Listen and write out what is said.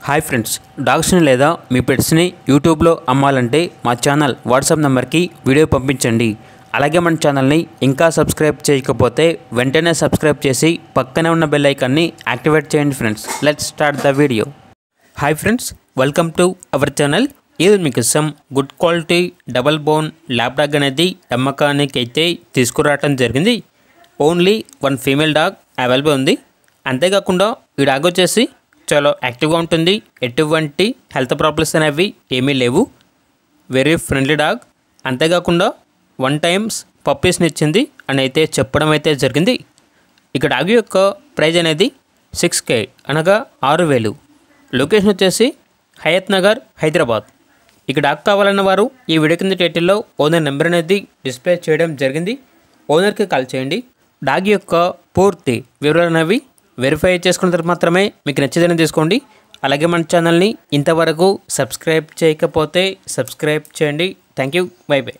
Hi friends, డాగ్స్ని లేదా మీ పెట్స్ని యూట్యూబ్లో అమ్మాలంటే మా ఛానల్ వాట్సాప్ నెంబర్కి వీడియో పంపించండి. అలాగే మన ఛానల్ని ఇంకా సబ్స్క్రైబ్ చేయకపోతే వెంటనే సబ్స్క్రైబ్ చేసి పక్కనే ఉన్న బెల్ ఐకాన్ని యాక్టివేట్ చేయండి friends. Let's start the video. Hi friends, welcome to our channel. ఇది మీకోసం good quality double bone lab dog అనేది అమ్మకానికి అయితే తీసుకురావడం జరిగింది. Only one female dog available ఉంది. అంతేకాకుండా ఈ డాగ్ వచ్చేసి చాలా యాక్టివ్గా ఉంటుంది. ఎటువంటి హెల్త్ ప్రాబ్లమ్స్ అనేవి ఏమీ లేవు. Very friendly dog. అంతేకాకుండా 1 టైమ్స్ పప్పీస్ని ఇచ్చింది అని అయితే చెప్పడం అయితే జరిగింది. ఇక డాగ్ యొక్క ప్రైజ్ అనేది 6K అనగా 6,000. లొకేషన్ వచ్చేసి హయత్ నగర్, హైదరాబాద్. ఇక డాగ్ కావాలన్న వారు ఈ వీడియో కింద టైటిల్లో ఓనర్ నెంబర్ అనేది డిస్ప్లే చేయడం జరిగింది. ఓనర్కి కాల్ చేయండి. డాగ్ యొక్క పూర్తి వివరాలు అనేవి వెరిఫై చేసుకున్న తర్వాత మాత్రమే మీకు నచ్చేదని తీసుకోండి. అలాగే మన ఛానల్ని ఇంతవరకు సబ్స్క్రైబ్ చేయకపోతే సబ్స్క్రైబ్ చేయండి. Thank you. By by.